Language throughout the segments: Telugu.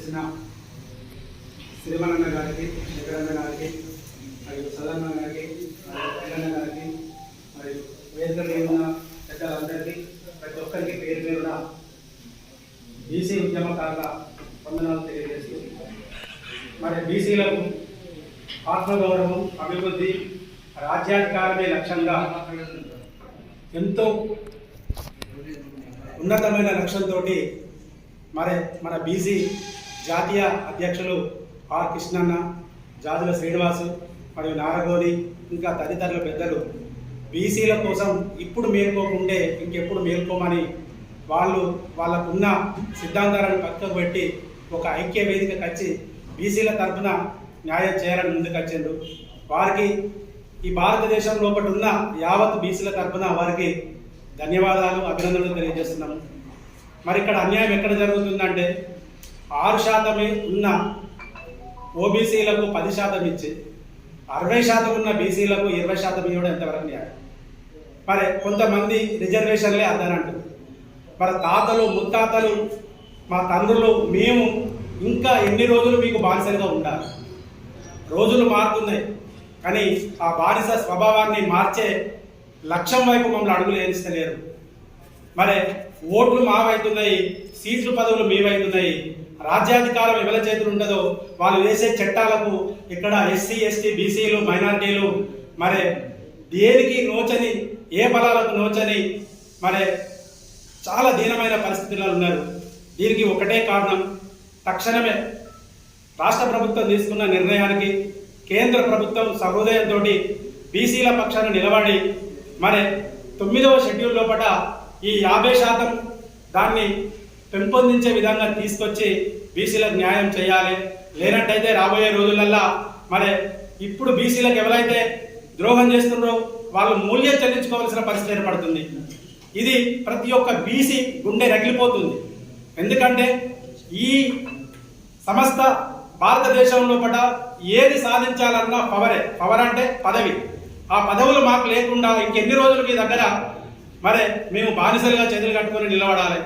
చేసిన శ్రీమన్న గారికి, శంకరన్న గారికి, మరియు సదన్న గారికి, మరియు గారికి, మరియు వేదికలో ఉన్న పెద్దలందరికీ ప్రతి ఒక్కరికి పేరు పేరున బీసీ ఉద్యమకారుల వందనాలు తెలియజేస్తూ, మరి బీసీలకు ఆత్మగౌరవం, అభివృద్ధి, రాజ్యాధికారమే లక్ష్యంగా ఎంతో ఉన్నతమైన లక్ష్యంతో మరి మన బీసీ జాతీయ అధ్యక్షులు ఆర్ కృష్ణన్న, జాజుల శ్రీనివాసు మరియు నారగోని ఇంకా తదితరుల పెద్దలు బీసీల కోసం ఇప్పుడు మేల్కోకుండే ఇంకెప్పుడు మేల్కోమని వాళ్ళకున్న సిద్ధాంతాలను పక్కకు పెట్టి ఒక ఐక్య వేదికకు వచ్చి బీసీల తరఫున న్యాయం చేయాలని ముందుకొచ్చిండ్రు. వారికి ఈ భారతదేశం లోపల ఉన్న యావత్ బీసీల తరఫున వారికి ధన్యవాదాలు, అభినందనలు తెలియజేస్తున్నాము. మరి ఇక్కడ అన్యాయం ఎక్కడ జరుగుతుందంటే 6% ఉన్న ఓబీసీలకు 10% ఇచ్చి 60% ఉన్న బీసీలకు 20% ఇవ్వడం ఎంతవరకు న్యాయం? మరి కొంతమంది రిజర్వేషన్లే అద్దనంటారు. మరి తాతలు, ముత్తాతలు, మా తండ్రులు, మేము ఇంకా ఎన్ని రోజులు మీకు బానిసలుగా ఉండాలి? రోజులు మారుతున్నాయి, కానీ ఆ బానిస స్వభావాన్ని మార్చే లక్ష్యం వైపు మమ్మల్ని అడుగులు ఏరిస్తలేరు. మరి ఓట్లు మావైతున్నాయి, సీట్లు పదవులు మీవైతున్నాయి. రాజ్యాధికారం ఎవరి చేతులు ఉండదో వాళ్ళు వేసే చట్టాలకు ఇక్కడ ఎస్సీ, ఎస్టీ, బీసీలు, మైనారిటీలు మరి దేనికి నోచని, ఏ బలాలకు నోచని మరి చాలా దీనమైన పరిస్థితుల్లో ఉన్నారు. దీనికి ఒకటే కారణం, తక్షణమే రాష్ట్ర ప్రభుత్వం తీసుకున్న నిర్ణయానికి కేంద్ర ప్రభుత్వం సహృదయంతో బీసీల పక్షాన నిలబడి మరి 9వ షెడ్యూల్ లోపల ఈ 50% దాన్ని పెంపొందించే విధంగా తీసుకొచ్చి బీసీలకు న్యాయం చేయాలి. లేనట్టయితే రాబోయే రోజులల్లా మరి ఇప్పుడు బీసీలకు ఎవరైతే ద్రోహం చేస్తున్నారో వాళ్ళు మూల్యం చెల్లించుకోవాల్సిన పరిస్థితి ఏర్పడుతుంది. ఇది ప్రతి ఒక్క బీసీ గుండె రగిలిపోతుంది. ఎందుకంటే ఈ సమస్త భారతదేశం లోపల ఏది సాధించాలన్నా పవర్ అంటే పదవి. ఆ పదవులు మాకు లేకుండా ఇంకెన్ని రోజులు మీ దగ్గర మరి మేము బానిసలుగా చేతులు కట్టుకొని నిలబడాలి?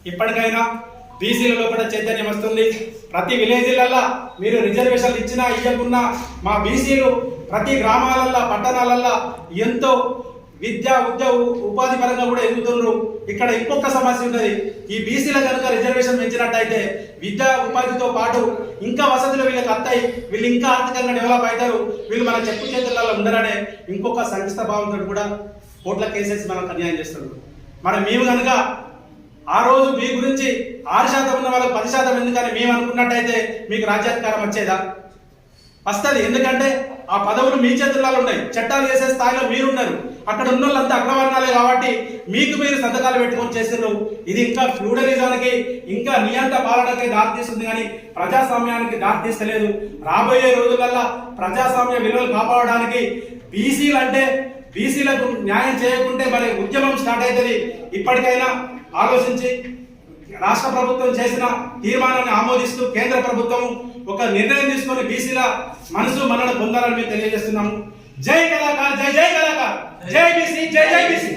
ఇప్పటికైనా బీసీల లోపల చైతన్యం వస్తుంది. ప్రతి విలేజ్లల్లా మీరు రిజర్వేషన్లు ఇచ్చినా ఇవ్వకున్నా మా బీసీలు ప్రతి గ్రామాలల్లో, పట్టణాలల్లో ఎంతో ఉపాధి పరంగా కూడా ఎదుగుతున్నారు. ఇక్కడ ఇంకొక సమస్య ఉన్నది, ఈ బీసీల కనుక రిజర్వేషన్ పెంచినట్టయితే విద్యా ఉపాధితో పాటు ఇంకా వసతులు వీళ్ళకి వస్తాయి, వీళ్ళు ఇంకా ఆర్థికంగా డెవలప్ అవుతారు, వీళ్ళు మన చెప్పు చేతులలో ఉండరనే ఇంకొక సంస్థ భావంతో కూడా కోట్ల కేసెస్ మనకు అన్యాయం చేస్తున్నారు. మరి మేము కనుక ఆ రోజు మీ గురించి 6% ఉన్న వాళ్ళకి 10% ఎందుకని మేము అనుకున్నట్టయితే మీకు రాజ్యాధికారం వచ్చేదా? వస్తుంది. ఎందుకంటే ఆ పదవులు మీ చేతుల్లో ఉన్నాయి, చట్టాలు చేసే స్థాయిలో మీరున్నారు. అక్కడ ఉన్న వాళ్ళంతా అగ్రవర్ణాలే కాబట్టి మీకు మీరు సంతకాలు పెట్టుకొని చేస్తున్నారు. ఇది ఇంకా ఫ్యూడలిజానికి, ఇంకా నియంత పాలనకి దారితీస్తుంది, కానీ ప్రజాస్వామ్యానికి దారితీస్తలేదు. రాబోయే రోజులల్లా ప్రజాస్వామ్య విలువలు కాపాడడానికి బీసీలకు న్యాయం చేయకుంటే మరి ఉద్యమం స్టార్ట్ అవుతుంది. ఇప్పటికైనా ఆలోచించి రాష్ట్ర ప్రభుత్వం చేసిన తీర్మానాన్ని ఆమోదిస్తూ కేంద్ర ప్రభుత్వం ఒక నిర్ణయం తీసుకొని బీసీల మనసు మన్నన పొందాలని మేము తెలియజేస్తున్నాము. జై కళాకార్, జై జై కళాకార్, జై బీసీ, జై జై బీసీ.